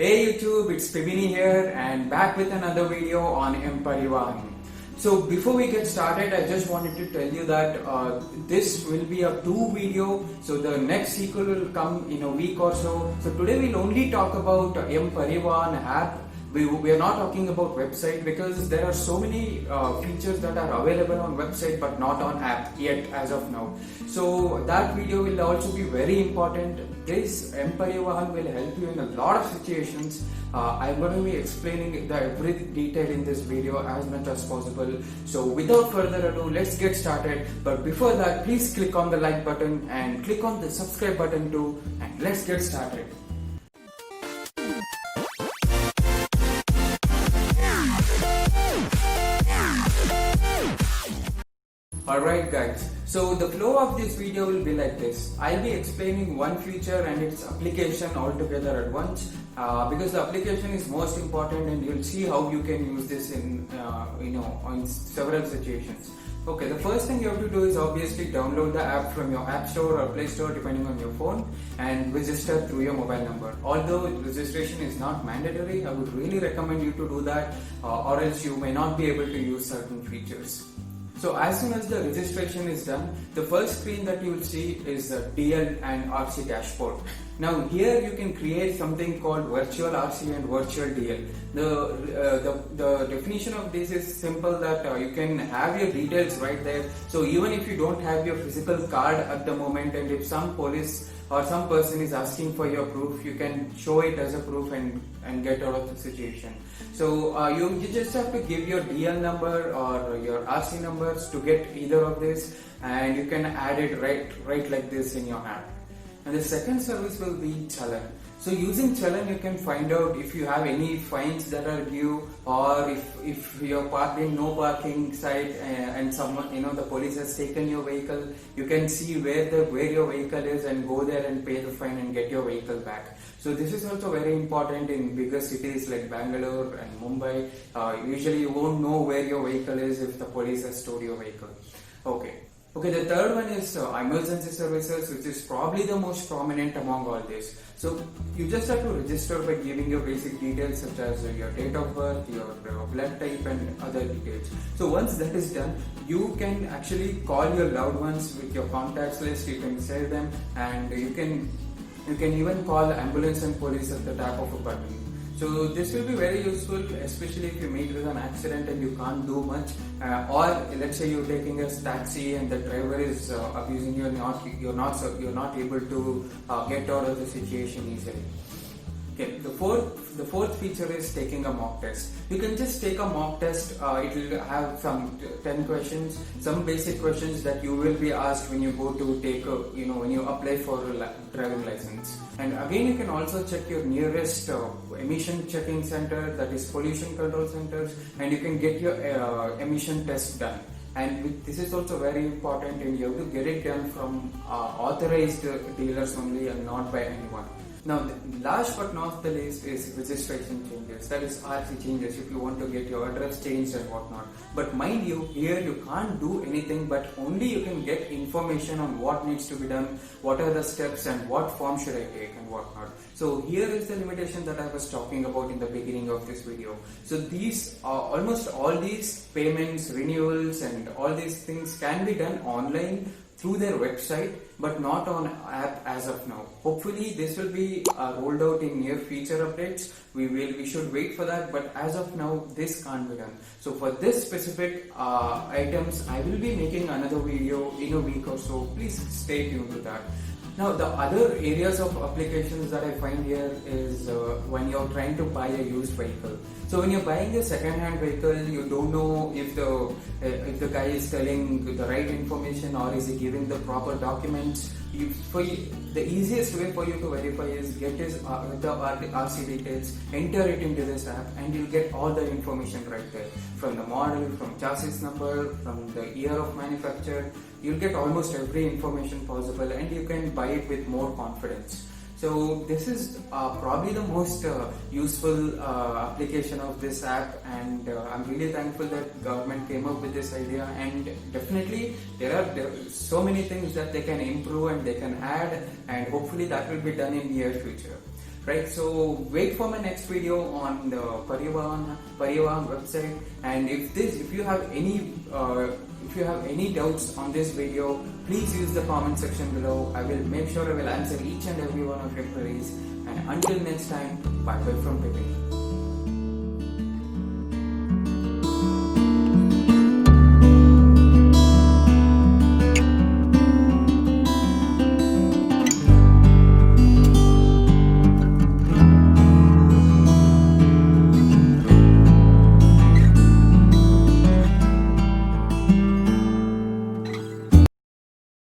Hey YouTube, it's Pibini here and back with another video on mParivahan. So before we get started, I just wanted to tell you that this will be a 2 video. So the next sequel will come in a week or so. So today we'll only talk about mParivahan app. We are not talking about website because there are so many features that are available on website but not on app yet as of now. So that video will also be very important. This mParivahan will help you in a lot of situations. I'm going to be explaining every detail in this video as much as possible. So without further ado, let's get started. But before that, please click on the like button and click on the subscribe button too, and let's get started. Alright guys, so the flow of this video will be like this. I'll be explaining one feature and its application all together at once because the application is most important and you'll see how you can use this in in several situations. Okay, the first thing you have to do is obviously download the app from your app store or play store depending on your phone and register through your mobile number. Although registration is not mandatory, I would really recommend you to do that or else you may not be able to use certain features. So as soon as the registration is done, the first screen that you will see is the DLLLRC dashboard. Now here you can create something called virtual RC and virtual DL. The definition of this is simple, that you can have your details right there. So even if you don't have your physical card at the moment, and if some police or some person is asking for your proof, you can show it as a proof and get out of the situation. So you just have to give your DL number or your RC numbers to get either of this, and you can add it right like this in your app. And the second service will be Challan. So using Challan, you can find out if you have any fines that are due, or if you're parked in no parking site and someone, the police has taken your vehicle, you can see where your vehicle is and go there and pay the fine and get your vehicle back. So this is also very important in bigger cities like Bangalore and Mumbai. Usually you won't know where your vehicle is if the police has stored your vehicle. Okay, the third one is emergency services, which is probably the most prominent among all this. So you just have to register by giving your basic details such as your date of birth, your blood type and other details. So once that is done, you can actually call your loved ones with your contacts list, you can save them, and you can even call ambulance and police at the tap of a button. So this will be very useful, especially if you meet with an accident and you can't do much, or let's say you're taking a taxi and the driver is abusing you, and you're not able to get out of the situation easily. Okay, the fourth feature is taking a mock test. You can just take a mock test. It will have some 10 questions, some basic questions that you will be asked when you go to take when you apply for a driving license. And again, you can also check your nearest emission checking center, that is pollution control centers, and you can get your emission test done. And this is also very important, and you have to get it done from authorized dealers only and not by anyone. Now, the last but not the least is registration changes, that is RC changes, if you want to get your address changed and whatnot. But mind you, here you can't do anything, but only you can get information on what needs to be done, what are the steps and what form should I take and whatnot. So here is the limitation that I was talking about in the beginning of this video. So these almost all these payments, renewals and all these things can be done online through their website, but not on app as of now. Hopefully this will be rolled out in near future updates. We should wait for that, but as of now this can't be done. So for this specific items, I will be making another video in a week or so. Please stay tuned to that. Now the other areas of applications that I find here is when you're trying to buy a used vehicle. So when you're buying a second-hand vehicle, you don't know if the guy is telling the right information or is he giving the proper documents. The easiest way for you to verify is get his the RC details, enter it into this app, and you'll get all the information right there. From the model, from chassis number, from the year of manufacture, you'll get almost every information possible, and you can buy it with more confidence. So this is probably the most useful application of this app, and I'm really thankful that government came up with this idea. And definitely there are so many things that they can improve and they can add, and hopefully that will be done in near future. right? So wait for my next video on the Parivahan website, and if you have any doubts on this video, please use the comment section below. I will make sure I will answer each and every one of your queries. And until next time, bye bye from Pepe.